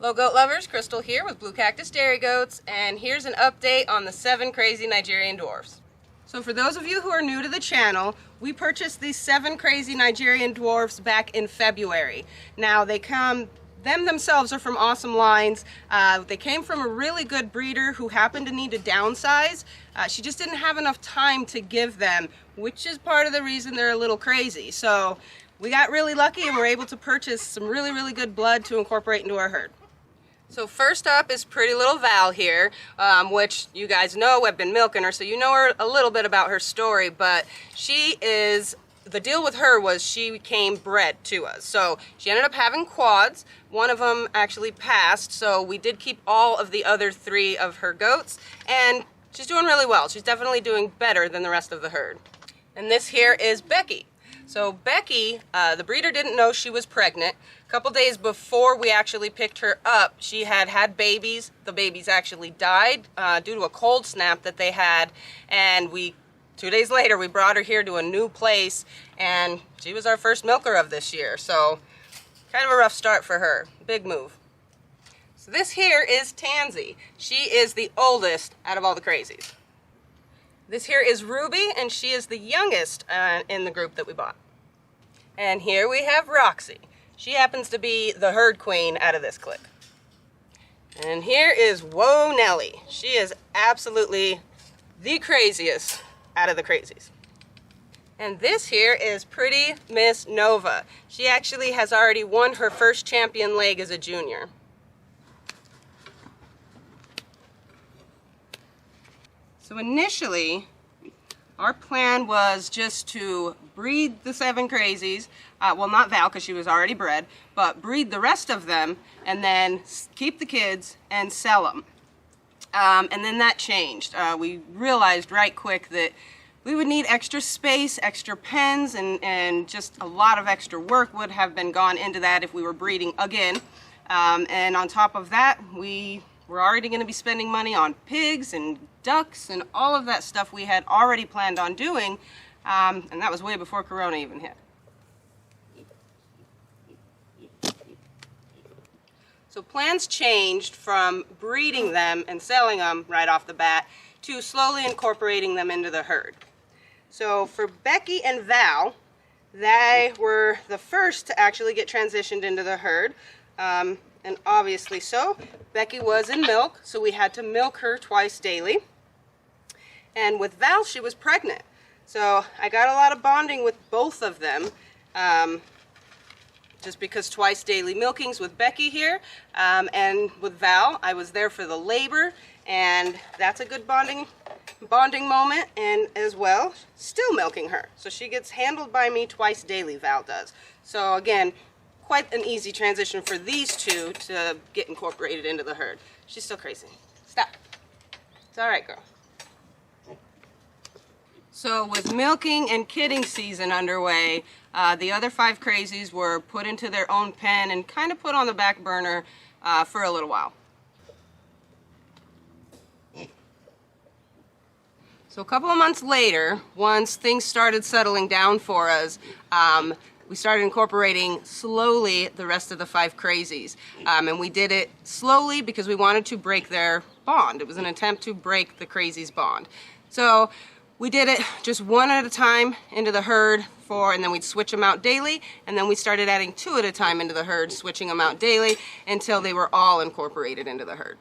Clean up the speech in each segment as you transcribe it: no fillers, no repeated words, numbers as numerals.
Hello goat lovers, Crystal here with Blue Cactus Dairy Goats, and here's an update on the 7 crazy Nigerian dwarfs. So for those of you who are new to the channel, we purchased these 7 crazy Nigerian dwarfs back in February. Now them themselves are from awesome lines. They came from a really good breeder who happened to need to downsize. She just didn't have enough time to give them, which is part of the reason they're a little crazy. So we got really lucky and were able to purchase some really good blood to incorporate into our herd. So first up is pretty little Val here, which you guys know I've been milking her, so you know her a little bit about her story, but the deal with her was she came bred to us. So she ended up having quads. One of them actually passed, so we did keep all of the other 3 of her goats, and she's doing really well. She's definitely doing better than the rest of the herd. And this here is Becky. So Becky, the breeder didn't know she was pregnant. A couple days before we actually picked her up, she had babies. The babies actually died due to a cold snap that they had, and 2 days later we brought her here to a new place, and she was our first milker of this year. So kind of a rough start for her. Big move. So this here is Tansy. She is the oldest out of all the crazies. This here is Ruby, and she is the youngest in the group that we bought. And here we have Roxy. She happens to be the herd queen out of this clique. And here is Whoa Nelly. She is absolutely the craziest out of the crazies. And this here is pretty Miss Nova. She actually has already won her first champion leg as a junior. So initially, our plan was just to breed the 7 crazies, well, not Val because she was already bred, but breed the rest of them and then keep the kids and sell them. And then that changed. We realized right quick that we would need extra space, extra pens, and just a lot of extra work would have been gone into that if we were breeding again. And on top of that, we're already going to be spending money on pigs and ducks and all of that stuff we had already planned on doing, and that was way before Corona even hit. So plans changed from breeding them and selling them right off the bat to slowly incorporating them into the herd. So for Becky and Val, they were the first to actually get transitioned into the herd. And obviously so. Becky was in milk, so we had to milk her twice daily. And with Val, she was pregnant. So I got a lot of bonding with both of them, just because twice daily milkings with Becky here. And with Val, I was there for the labor, and that's a good bonding moment, and as well, still milking her. So she gets handled by me twice daily, Val does. So again, quite an easy transition for these 2 to get incorporated into the herd. She's still crazy. Stop. It's all right, girl. So with milking and kidding season underway, the other 5 crazies were put into their own pen and kind of put on the back burner for a little while. So a couple of months later, once things started settling down for us, we started incorporating slowly the rest of the 5 crazies. And we did it slowly because we wanted to break their bond. It was an attempt to break the crazies' bond. So we did it just 1 at a time into the herd and then we'd switch them out daily, and then we started adding 2 at a time into the herd, switching them out daily until they were all incorporated into the herd.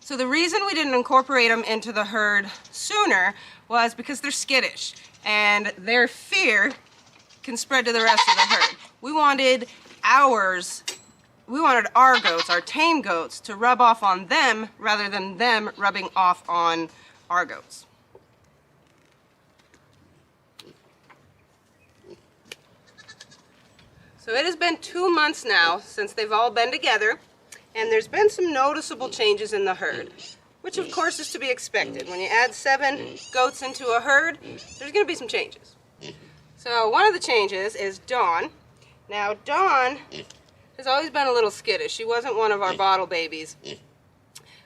So the reason we didn't incorporate them into the herd sooner was because they're skittish, and their fear can spread to the rest of the herd. We wanted our goats, our tame goats, to rub off on them rather than them rubbing off on our goats. So it has been 2 months now since they've all been together, and there's been some noticeable changes in the herd, which of course is to be expected. When you add 7 goats into a herd, there's going to be some changes. So one of the changes is Dawn. Now Dawn has always been a little skittish. She wasn't one of our bottle babies,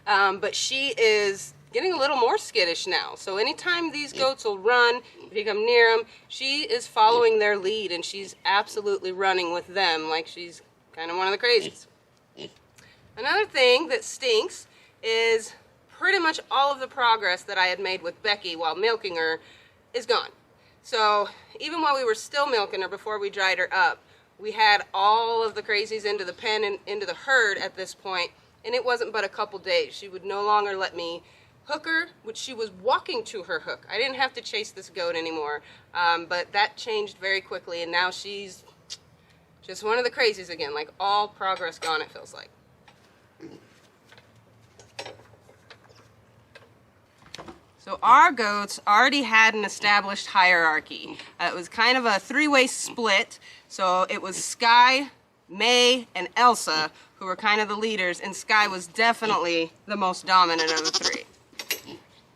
but she is getting a little more skittish now. So anytime these goats will run, if you come near them, she is following their lead, and she's absolutely running with them like she's kind of one of the crazies. Another thing that stinks is pretty much all of the progress that I had made with Becky while milking her is gone. So even while we were still milking her before we dried her up, we had all of the crazies into the pen and into the herd at this point, and it wasn't but a couple days. She would no longer let me hook her, which she was walking to her hook. I didn't have to chase this goat anymore, but that changed very quickly, and now she's just one of the crazies again, like all progress gone, it feels like. So our goats already had an established hierarchy. It was kind of a three-way split, so it was Sky, May, and Elsa who were kind of the leaders, and Sky was definitely the most dominant of the three.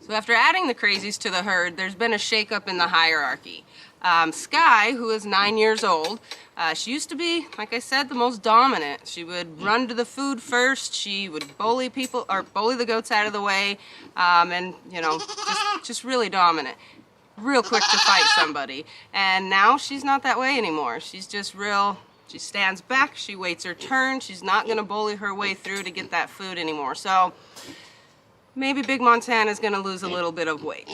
So after adding the crazies to the herd, there's been a shakeup in the hierarchy. Sky, who is 9 years old, she used to be, like I said, the most dominant. She would run to the food first. She would bully people, or bully the goats out of the way, and you know, just really dominant. Real quick to fight somebody. And now she's not that way anymore. She's just real. She stands back. She waits her turn. She's not going to bully her way through to get that food anymore. So maybe Big Montana is going to lose a little bit of weight.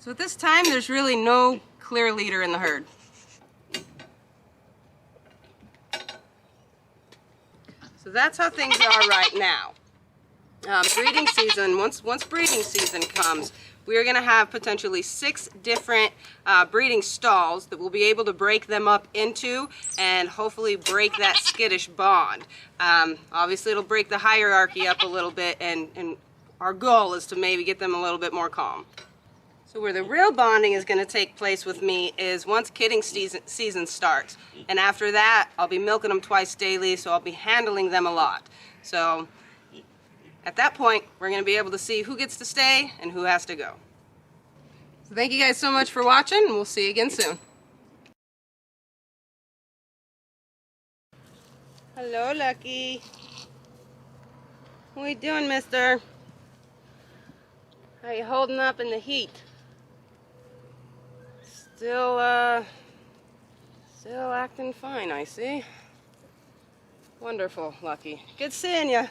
So at this time, there's really no clear leader in the herd. So that's how things are right now. Breeding season, once breeding season comes, we are going to have potentially 6 different breeding stalls that we'll be able to break them up into and hopefully break that skittish bond. Obviously it'll break the hierarchy up a little bit, and our goal is to maybe get them a little bit more calm. So where the real bonding is going to take place with me is once kidding season starts. And after that, I'll be milking them twice daily, so I'll be handling them a lot. So at that point, we're going to be able to see who gets to stay and who has to go. So thank you guys so much for watching, and we'll see you again soon. Hello, Lucky. What are you doing, mister? How are you holding up in the heat? Still acting fine, I see. Wonderful, Lucky. Good seeing ya.